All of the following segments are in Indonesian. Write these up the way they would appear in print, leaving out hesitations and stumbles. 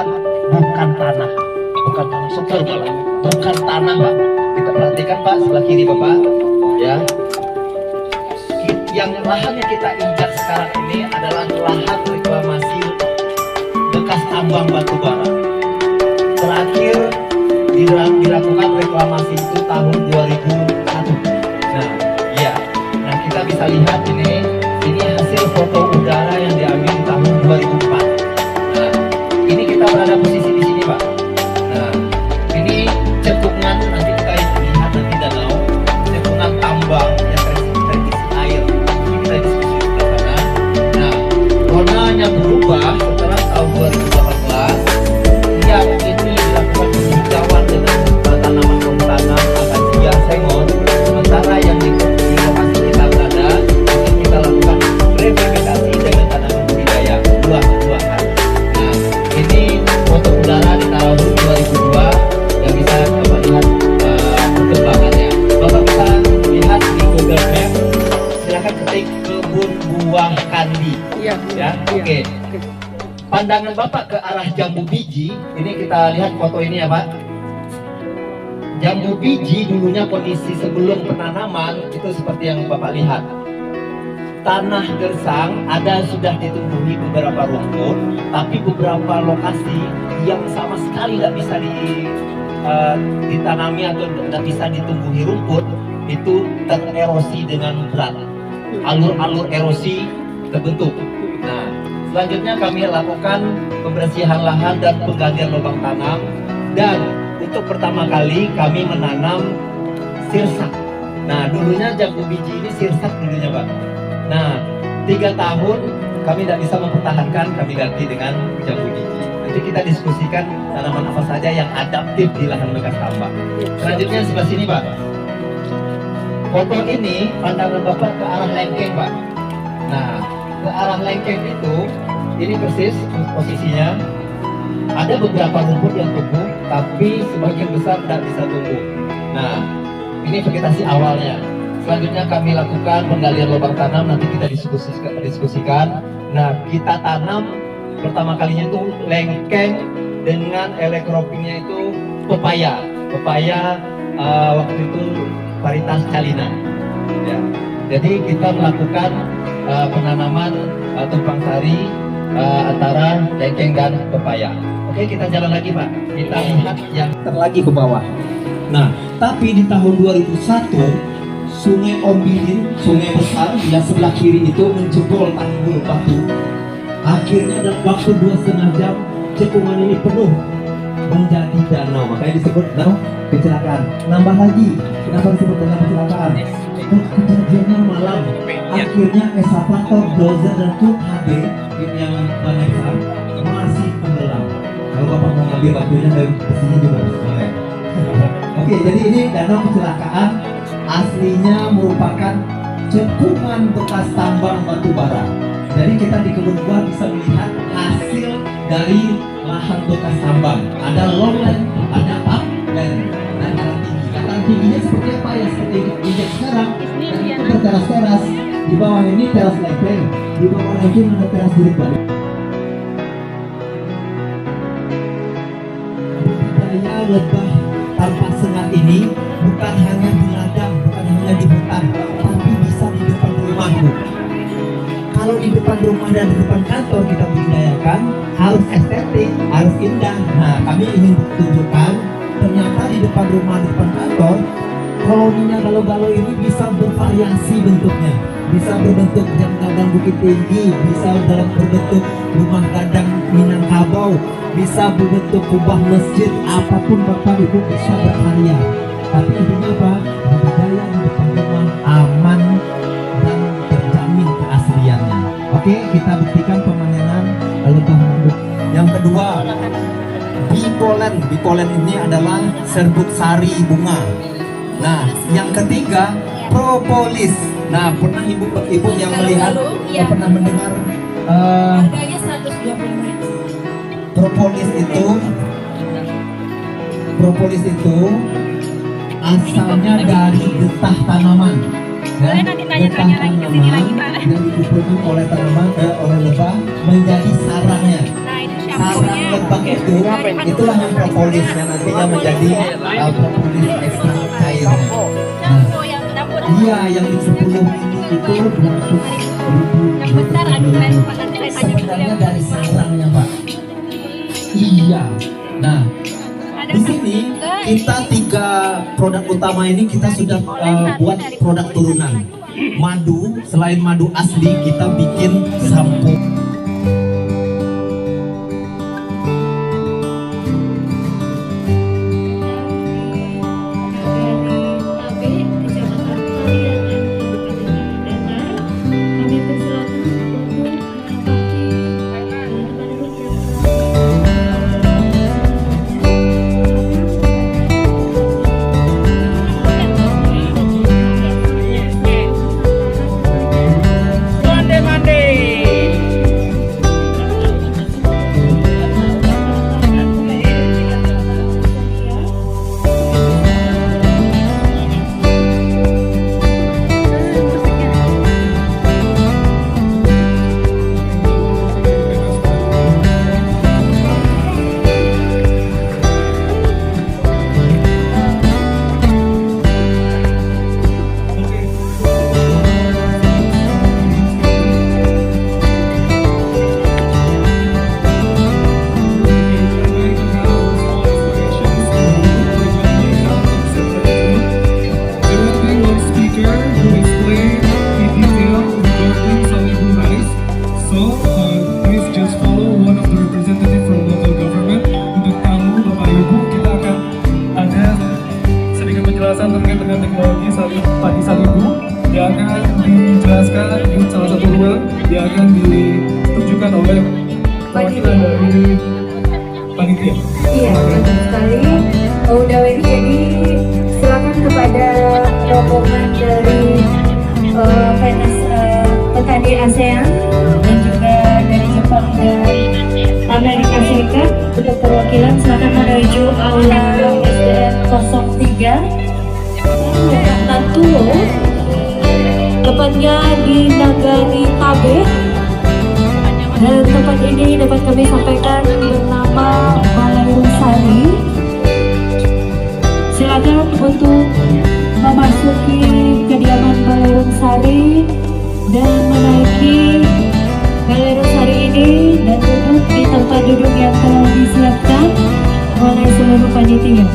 lahan, bukan tanah. Bukan tanah setor, Pak. Bukan tanah, Pak. Kita perhatikan, Pak, sebelah kiri Bapak, ya. Yang lahan yang kita injak sekarang ini adalah lahan reklamasi bekas tambang batu bara. Terakhir dilakukan reklamasi itu tahun 2001. Nah, ya. Nah, kita bisa lihat ini hasil foto udara yang diambil di tahun 2004. Nah, ini kita berada posisi di sini, Pak. Nah, ini cekungan, nanti kita lihat nanti danau, cekungan tambang yang terisi air. Ini kita diskusi di sana. Nah, warnanya berubah setelah tahun 2018. Yang ini dilakukan penghijauan dengan tanaman tanam akasia sengon. Sementara yang di lokasi kita berada, ini kita lakukan revegetasi dengan tanaman budidaya buah-buahan. Nah, ini foto udara di tahun 2002 yang bisa Bapak lihat perkembangannya. Bapak bisa lihat di Google Map, silakan ketik kebun buah kandi. Ya, oke. Pandangan Bapak ke arah jambu biji, ini kita lihat foto ini ya Pak. Jambu biji dulunya kondisi sebelum penanaman itu seperti yang Bapak lihat. Tanah gersang ada sudah ditumbuhi beberapa rumput, tapi beberapa lokasi yang sama sekali nggak bisa ditanami atau nggak bisa ditumbuhi rumput itu tererosi dengan berat. Alur-alur erosi terbentuk. Nah, selanjutnya kami lakukan pembersihan lahan dan penggantian lubang tanam, dan untuk pertama kali kami menanam sirsak. Nah, dulunya jambu biji ini sirsak dulunya Pak. Nah, 3 tahun kami tidak bisa mempertahankan, kami ganti dengan jambu biji. Nanti kita diskusikan tanaman apa saja yang adaptif di lahan bekas tambang. Selanjutnya sebelah sini Pak. Foto ini pandangan Bapak ke arah lengkeng Pak. Nah, ke arah lengkeng itu, ini persis posisinya. Ada beberapa rumput yang tumbuh, tapi sebagian besar tidak bisa tumbuh. Nah, ini vegetasi awalnya. Selanjutnya kami lakukan penggalian lubang tanam, nanti kita diskusikan. Nah, kita tanam pertama kalinya itu lengkeng dengan elekropingnya itu pepaya. Pepaya waktu itu varietas Calina. Ya. Jadi kita melakukan penanaman tumpang sari antara lengkeng dan pepaya. Oke, kita jalan lagi Pak. Kita lihat yang terlagi ke bawah. Nah, tapi di tahun 2001 Sungai Ombilin, sungai besar yang sebelah kiri itu menjebol tanggul batu. Akhirnya dalam waktu 2,5 jam cekungan ini penuh menjadi danau. Makanya disebut danau kecelakaan. Nambah lagi, kenapa disebut danau kecelakaan? Kejadiannya malam. Akhirnya eskavator, dozer dan truk HB yang banyak besar masih tenggelam. Kalau Bapak mau ngambil batunya dari sini juga boleh. Oke, jadi ini danau kecelakaan aslinya merupakan cekungan bekas tambang batu bara. Jadi kita di kebun buah bisa melihat hasil dari lahan bekas tambang. Ada lowland, ada upland, dan dataran tinggi. Dataran tingginya seperti apa ya? Seperti injek sekarang. Dan itu berteras-teras. Di bawah ini teras lempeng, di bawah lagi ada teras diri balik. Budidaya lebah tanpa sengat ini bukan hanya di ladang, bukan hanya di hutan, tapi bisa di depan rumahmu. Kalau di depan rumah dan di depan kantor kita budidayakan, harus estetik, harus indah. Nah, kami ingin tunjukkan ternyata di depan rumah, di depan kantor, koloninya galo-galo ini bisa bervariasi bentuknya. Bisa berbentuk jam gadang Bukit Tinggi, bisa dalam berbentuk rumah gadang Minangkabau, bisa berbentuk kubah masjid, apapun Bapak Ibu bisa berkarya. Tapi intinya apa? Budidaya di depan rumah aman dan terjamin keasliannya. Oke, kita buktikan pemanenan lebah manggut. Yang kedua, bipolen. Bipolen ini adalah serbuk sari bunga. Nah, yang ketiga, propolis. Nah, pernah ibu yang melihat, pernah mendengar harganya 125. Propolis itu asalnya dari getah tanaman. Boleh nanti tanya-tanya lagi ke sini lagi Pak. Yang dikumpulkan oleh tanaman oleh lebah menjadi sarangnya. Nah, itu siapa? sarang lebak itulah yang propolis yang nantinya menjadi propolis ekstra cairnya. Shampoo yang dapur. Iya, yang di 10 ini itu 200.000. Yang besar ada saya tanya Sebenarnya dari sarangnya, Pak. Iya. Nah, di sini kita 3 produk utama ini kita sudah buat produk turunan. Madu, selain madu asli kita bikin sampo. Terkait dengan teknologi padi salibu yang akan dijelaskan di salah satu ruang yang akan ditunjukkan oleh perwakilan dari panitia. Iya, betul sekali. Udah ready, jadi silakan kepada rombongan dari petani ASEAN dan juga dari Jepang dan Amerika Serikat untuk perwakilan silakan menuju aula SDN 03 Tantulo, tepatnya di Nagari Tabe, dan tempat ini dapat kami sampaikan bernama Balai Sari. Silakan untuk memasuki kediaman Balai Sari dan menaiki Balai Sari ini dan duduk di tempat duduk yang telah disiapkan oleh seluruh panitia.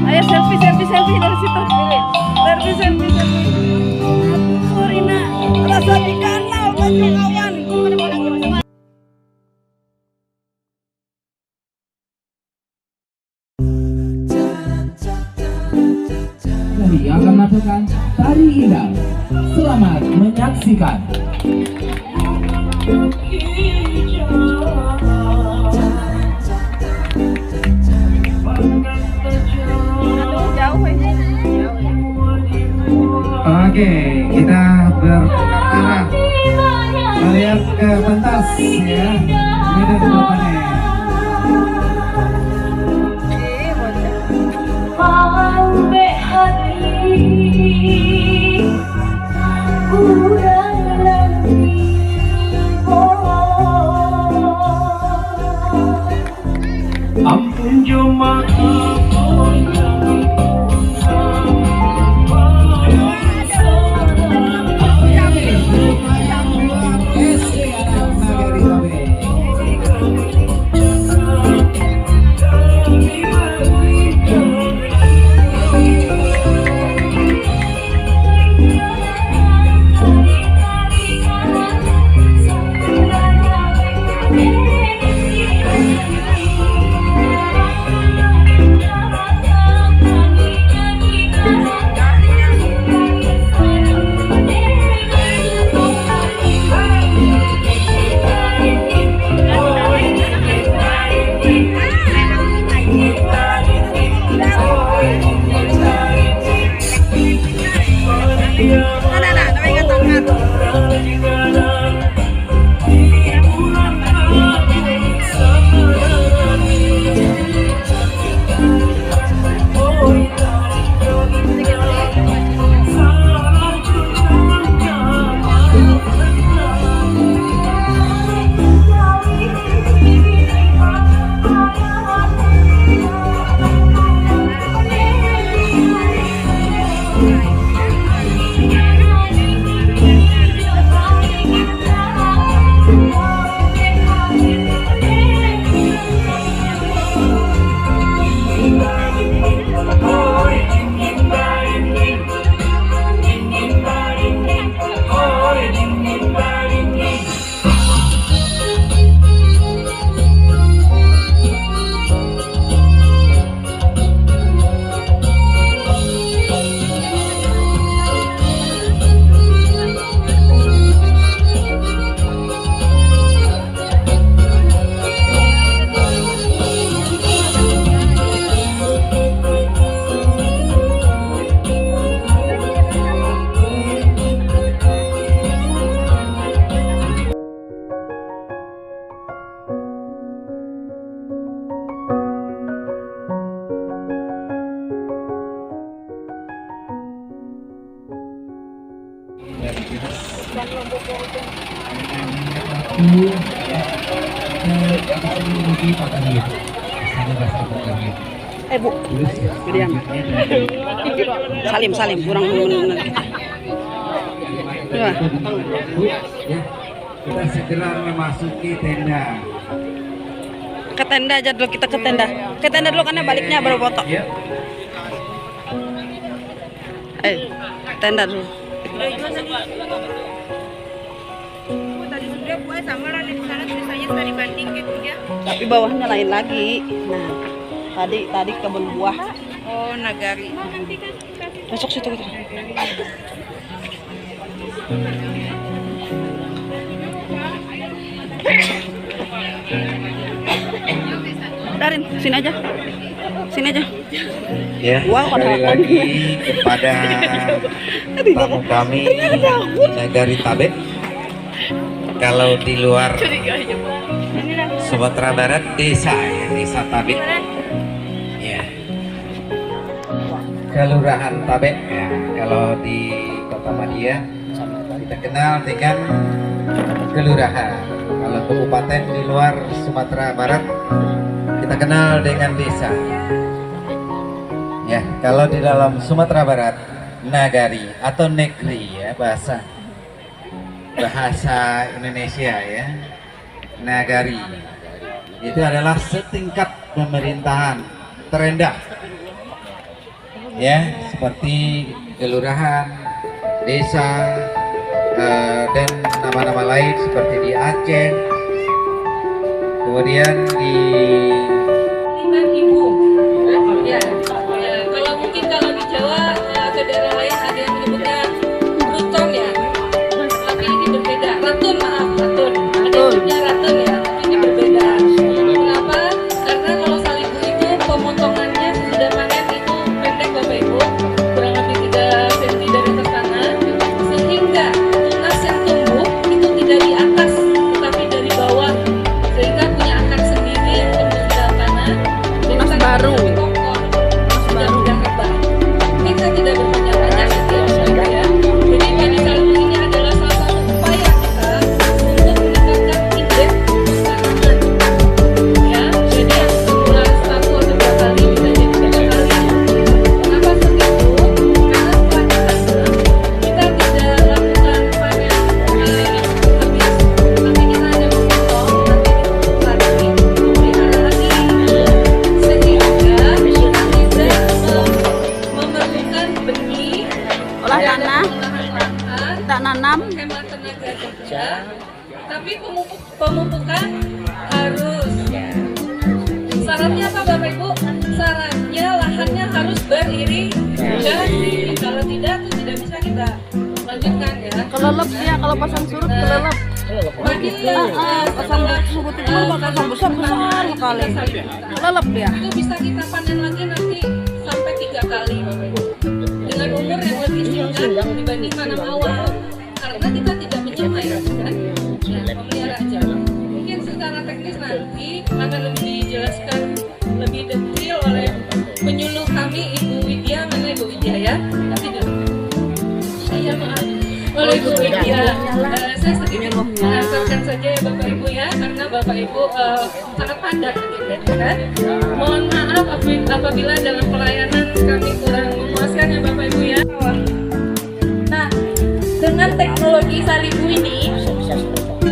Ayo selfie dari situ. Selfie. Surina, rasa di kanal baju kawan. Yang akan melakukan tari indah. Selamat menyaksikan. Oke, kita berarah melihat ke pentas ya. Medan depannya. Ampun cuma sekaligus Bu, diam. Salim, kurang kita segera memasuki tenda. Ke tenda aja dulu, kita ke tenda. Ke tenda dulu karena baliknya baru foto. Ya. Tenda dulu. Tadi sudah buat sama lah di sana tulisannya tadi banding gitu ya. Tapi bawahnya lain lagi. Nah, tadi kebun buah. Oh, Nagari. Masuk situ gitu. Darin, sini aja. Ya, Wah, sekali ada lagi kepada tamu kami di Nagari Tabe. Kalau di luar Sumatera Barat desa Tabe. Ya. Kelurahan Tabe. Ya, kalau di Kota Madia kita kenal dengan kelurahan. Kalau kabupaten di luar Sumatera Barat kita kenal dengan desa. Ya, kalau di dalam Sumatera Barat nagari atau negeri ya bahasa Indonesia ya. Nagari itu adalah setingkat pemerintahan terendah. Ya, seperti kelurahan, desa dan nama-nama lain seperti di Aceh. Kemudian di Ibu. Ya, kalau mungkin kalau di Jawa ke daerah lain ada yang menyebutkan Ruton ya. Tapi ini berbeda. Ratun, maaf, Ratun. Ada yang punya Ratun ya, tapi ini berbeda. Kenapa? Karena kalau salibu itu pemotongannya sudah panen itu pendek Bapak Ibu, kurang lebih 3 cm dari atas tanah, sehingga tunas yang tumbuh itu tidak di atas, tetapi dari bawah, sehingga punya akar sendiri yang tumbuh di dalam tanah. Tunas baru. Sudah mudah kebang. Mungkin saya tidak berpanjang banyak gitu ya. Jadi padi salibu ini adalah salah satu upaya kita untuk meningkatkan indeks tanaman. Ya, jadi yang semula 1 atau 2 kali bisa jadi 3 kali. Kenapa seperti itu? Karena setelah ditanam, kita tidak lakukan panen habis, tapi kita hanya memotong, nanti ditutup lagi, dipelihara lagi, sehingga kita tidak memerlukan benih Olah dan tanah, olahan lahan, kita nanam. hemat tenaga kerja, tapi pemupukan harus. Syaratnya apa Bapak Ibu? Syaratnya lahannya harus beriringan. Kalau tidak, itu tidak bisa kita lanjutkan ya. Kelelep ya, kalau pasang surut kelelep. Padi Pasang surut itu kan pasang besar sekali. Kelelep dia. itu bisa kita panen lagi nanti sampai 3 kali Bapak Ibu, dengan umur yang lebih singkat dibanding tanam awal, karena kita tidak menyamai kan, memelihara aja. Mungkin secara teknis nanti akan lebih dijelaskan lebih detail oleh penyuluh kami Ibu Widya. Mana Ibu Widya ya? Tapi dulu. Iya maaf. Oleh Ibu Widya. Saya sedikit mengantarkan saja ya Bapak Ibu ya, karena Bapak Ibu sangat padat kan. Mohon maaf apabila dalam pelayanan kami kurang memuaskan ya Bapak Ibu ya. Nah, dengan teknologi salibu ini,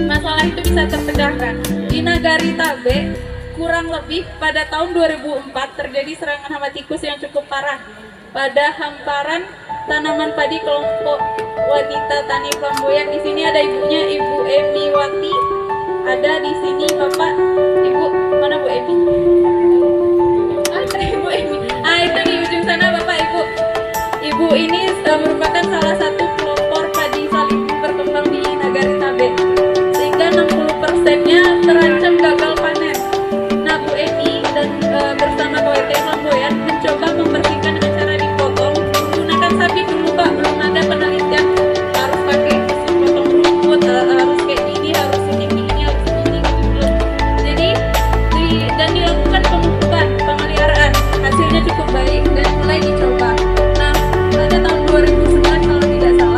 masalah itu bisa terpecahkan. Di Nagari Tabe, kurang lebih pada tahun 2004 terjadi serangan hama tikus yang cukup parah pada hamparan tanaman padi kelompok wanita tani flamboyan. Di sini ada ibunya, Ibu Emi Wati. Ada di sini Bapak, Ibu, mana Bu Emi? Ada Ibu Emi. Itu di ujung sana Bapak Ibu. Ibu ini merupakan salah satu pelopor padi salibu berkembang di Nagari Tabe, sehingga 60%-nya terancam gagal panen. Nah, Bu Emi dan bersama KWT Flamboyan mencoba membersihkan dengan cara dipotong menggunakan sapi dulu Pak, belum ada penelitian harus pakai mesin potong rumput, harus kayak gini, harus ini, harus ini, gitu belum. Jadi dan dilakukan pemupukan, pemeliharaan, hasilnya cukup baik dan mulai dicoba. Nah, pada tahun 2011 kalau tidak salah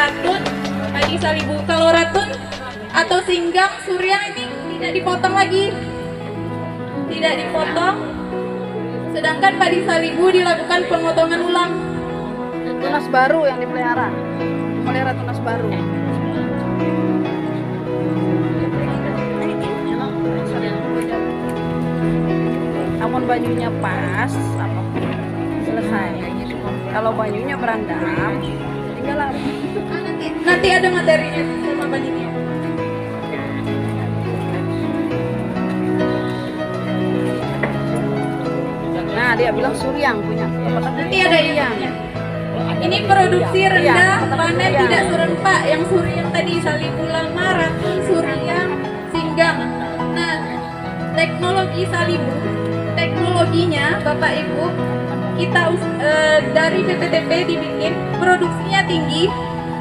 ratun, padi salibu. Kalau ratun atau singgang, suryang ini tidak dipotong lagi, tidak dipotong. Sedangkan padi salibu dilakukan pemotongan ulang. Tunas baru yang dipelihara. Melihara tunas baru. Namun bajunya pas, apa selesai. Kalau bajunya berandam, tinggal lari. Nanti ada materinya sama bajunya. Nah, dia bilang suryang punya. Nanti ada ikannya. Ini produksi rendah, panen tidak serempak. Yang suryang tadi salibu lama, ratun, suryang, singgang. Nah, teknologi salibu, teknologinya Bapak Ibu, kita dari PPTP dibikin, produksinya tinggi,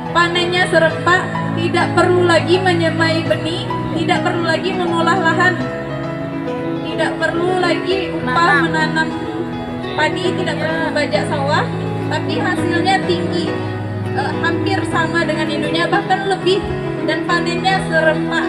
panennya serempak, tidak perlu lagi menyemai benih, tidak perlu lagi mengolah lahan, tidak perlu lagi upah menanam padi, tidak perlu membajak sawah, tapi hasilnya tinggi, hampir sama dengan induknya, bahkan lebih, dan panennya serempak.